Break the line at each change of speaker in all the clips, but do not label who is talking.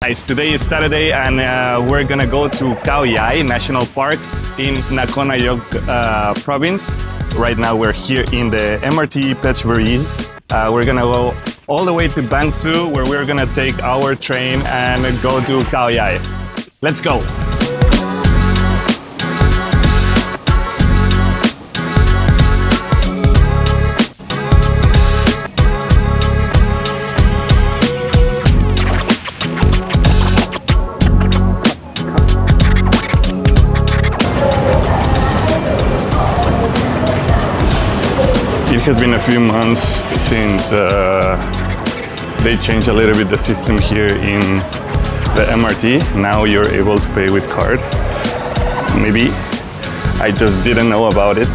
Guys, today is Saturday and we're gonna go to Khao Yai National Park in Nakhon Nayok province. Right now we're here in the MRT Phetchaburi. We're gonna go all the way to Bangsu where we're gonna take our train and go to Khao Yai. Let's go! It has been a few months since they changed a little bit the system here in the MRT. Now you're able to pay with card. Maybe I just didn't know about it.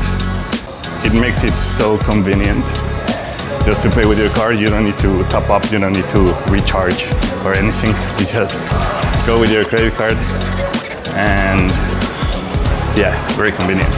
It makes it so convenient. Just to pay with your card, you don't need to top up, you don't need to recharge or anything. You just go with your credit card and yeah, very convenient.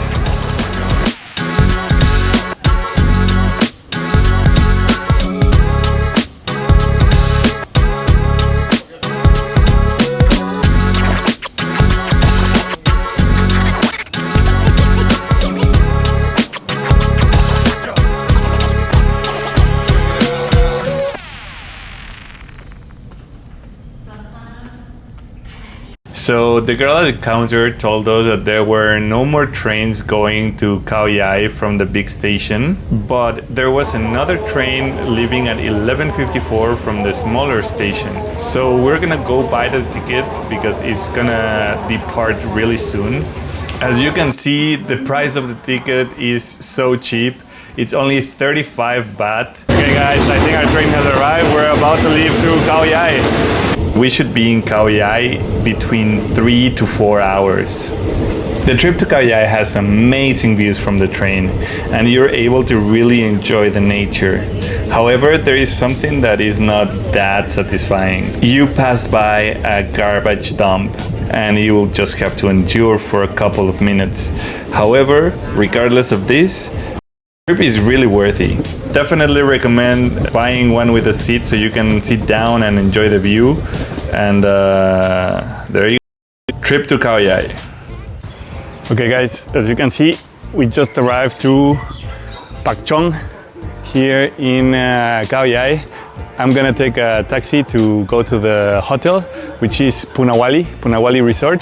So the girl at the counter told us that there were no more trains going to Khao Yai from the big station, but there was another train leaving at 11:54 from the smaller station. So we're gonna go buy the tickets because it's gonna depart really soon. As you can see, the price of the ticket is so cheap. It's only 35 baht. Okay guys, I think our train has arrived. We're about to leave through Khao Yai. We should be in Khao Yai between 3 to 4 hours. The trip to Khao Yai has amazing views from the train and you're able to really enjoy the nature. However, there is something that is not that satisfying. You pass by a garbage dump and you will just have to endure for a couple of minutes. However, regardless of this, the trip is really worthy. Definitely recommend buying one with a seat so you can sit down and enjoy the view. And there you go. Trip to Khao Yai. Okay guys, as you can see, we just arrived to Pak Chong here in Khao Yai. I'm gonna take a taxi to go to the hotel, which is Punawali Resort.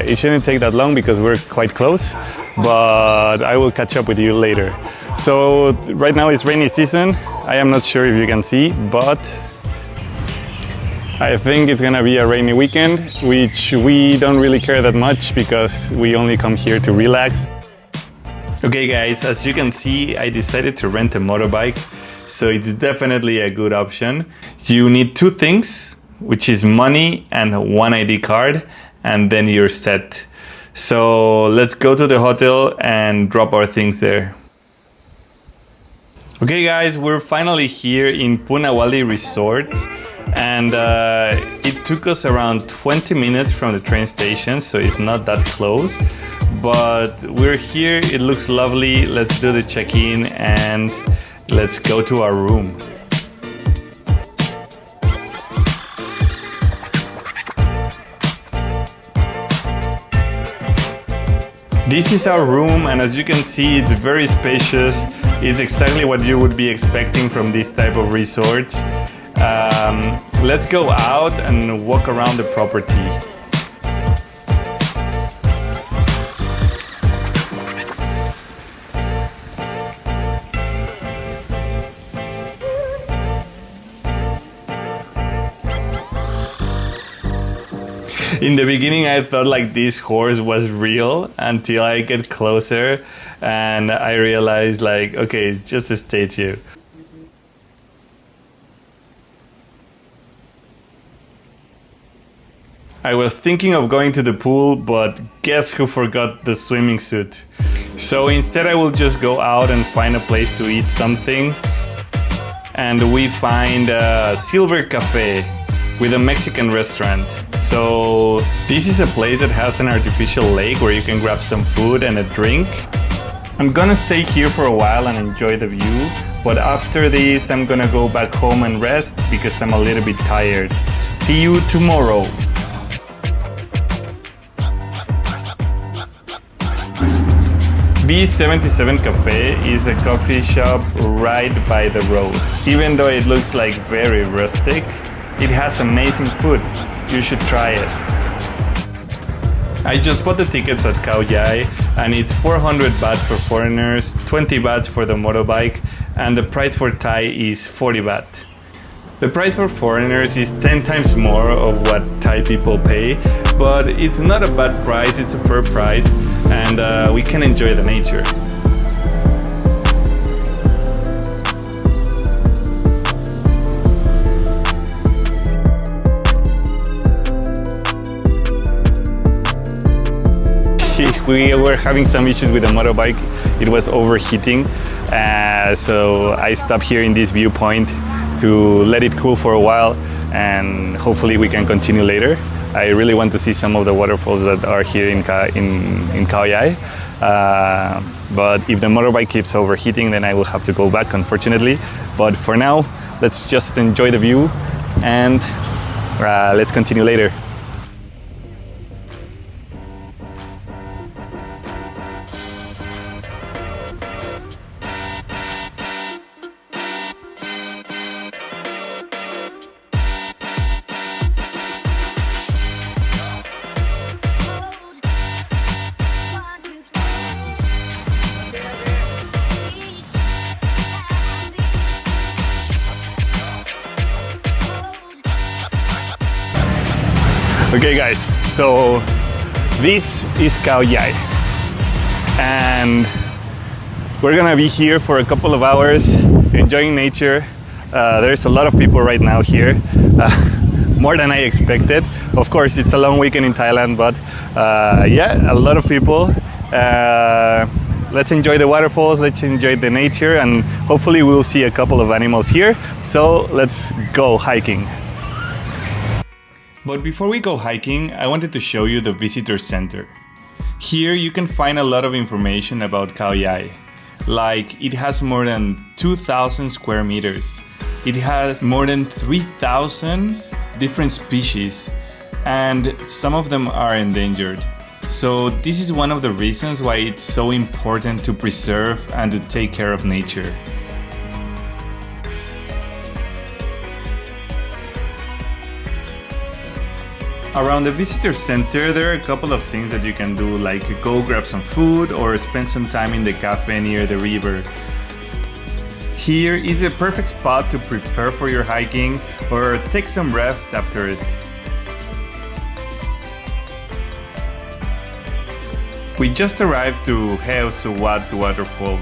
It shouldn't take that long because we're quite close, but I will catch up with you later. So right now it's rainy season. I am not sure if you can see, but I think it's gonna be a rainy weekend, which we don't really care that much because we only come here to relax. Okay guys, as you can see, I decided to rent a motorbike, so it's definitely a good option. You need two things, which is money and one ID card, and then you're set. So let's go to the hotel and drop our things there. Okay guys, we're finally here in Punawali Resort, and it took us around 20 minutes from the train station, so it's not that close, but we're here. It looks lovely. Let's do the check-in and let's go to our room. This is our room, and as you can see, it's very spacious. It's exactly what you would be expecting from this type of resort. Let's go out and walk around the property. In the beginning, I thought like this horse was real until I get closer and I realized like, okay, it's just a statue. I was thinking of going to the pool, but guess who forgot the swimming suit? So instead I will just go out and find a place to eat something. And we find a Silver Cafe with a Mexican restaurant. So this is a place that has an artificial lake where you can grab some food and a drink. I'm gonna stay here for a while and enjoy the view, but after this I'm gonna go back home and rest because I'm a little bit tired. See you tomorrow. B77 Cafe is a coffee shop right by the road. Even though it looks like very rustic, it has amazing food. You should try it. I just bought the tickets at Khao Yai and it's 400 baht for foreigners, 20 baht for the motorbike, and the price for Thai is 40 baht. The price for foreigners is 10 times more of what Thai people pay, but it's not a bad price, it's a fair price, and we can enjoy the nature. We were having some issues with the motorbike. It was overheating, so I stopped here in this viewpoint to let it cool for a while, and hopefully we can continue later. I really want to see some of the waterfalls that are here in Khao Yai, but if the motorbike keeps overheating, then I will have to go back, unfortunately. But for now, let's just enjoy the view and let's continue later. Okay guys, so this is Khao Yai and we're gonna be here for a couple of hours enjoying nature. There's a lot of people right now here, more than I expected. Of course, it's a long weekend in Thailand, but yeah, a lot of people. Let's enjoy the waterfalls, let's enjoy the nature, and hopefully we'll see a couple of animals here. So let's go hiking. But before we go hiking, I wanted to show you the visitor center. Here you can find a lot of information about Khao Yai. Like, it has more than 2,000 square meters. It has more than 3,000 different species, and some of them are endangered. So this is one of the reasons why it's so important to preserve and to take care of nature. Around the visitor center, there are a couple of things that you can do, like go grab some food or spend some time in the cafe near the river. Here is a perfect spot to prepare for your hiking or take some rest after it. We just arrived to Haew Suwat Waterfall.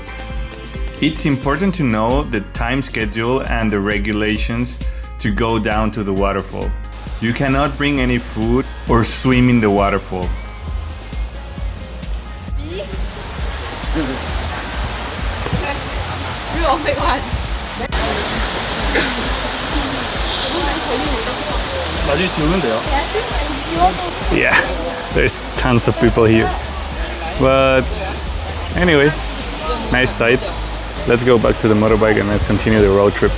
It's important to know the time schedule and the regulations to go down to the waterfall. You cannot bring any food or swim in the waterfall. Yeah, there's tons of people here. But anyway, nice sight. Let's go back to the motorbike and let's continue the road trip.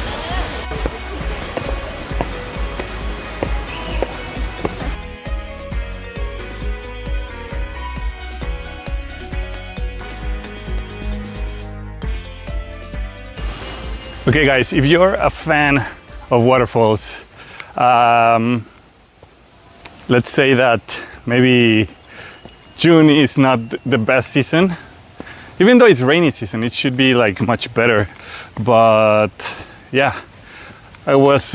Okay guys, if you're a fan of waterfalls, let's say that maybe June is not the best season. Even though it's rainy season, it should be like much better. But yeah, I was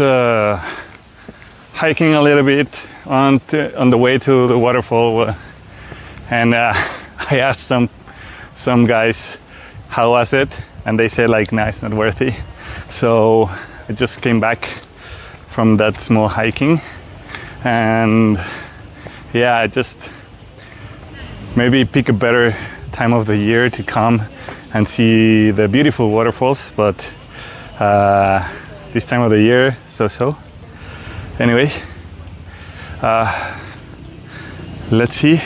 hiking a little bit on the way to the waterfall, and I asked some guys how was it, and they said like, nah, it's not worthy. So I just came back from that small hiking, and yeah, I just maybe pick a better time of the year to come and see the beautiful waterfalls, but this time of the year, so. Anyway, let's see.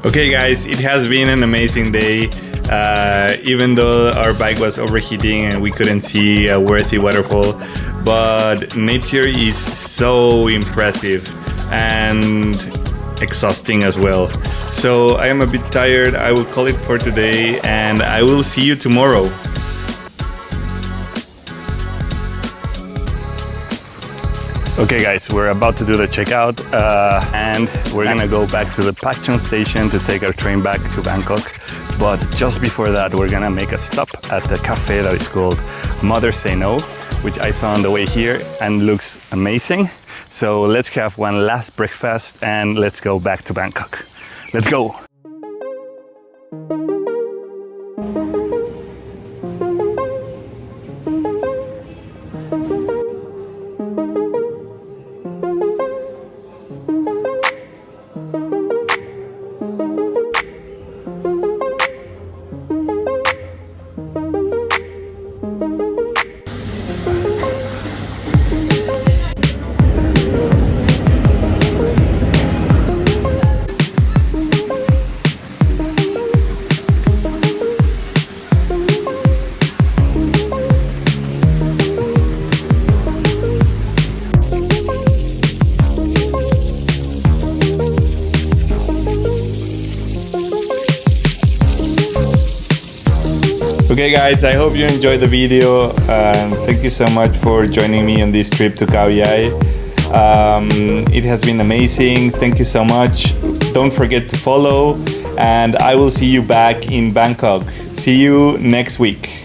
Okay guys, it has been an amazing day. Even though our bike was overheating and we couldn't see a worthy waterfall, but nature is so impressive and exhausting as well. So I am a bit tired. I will call it for today and I will see you tomorrow. Okay guys, we're about to do the checkout and we're gonna go back to the Pak Chong station to take our train back to Bangkok. But just before that, we're gonna make a stop at the cafe that is called Mother Say No, which I saw on the way here and looks amazing. So let's have one last breakfast and let's go back to Bangkok. Let's go! Okay guys, I hope you enjoyed the video and thank you so much for joining me on this trip to Khao Yai. It has been amazing. Thank you so much. Don't forget to follow and I will see you back in Bangkok. See you next week.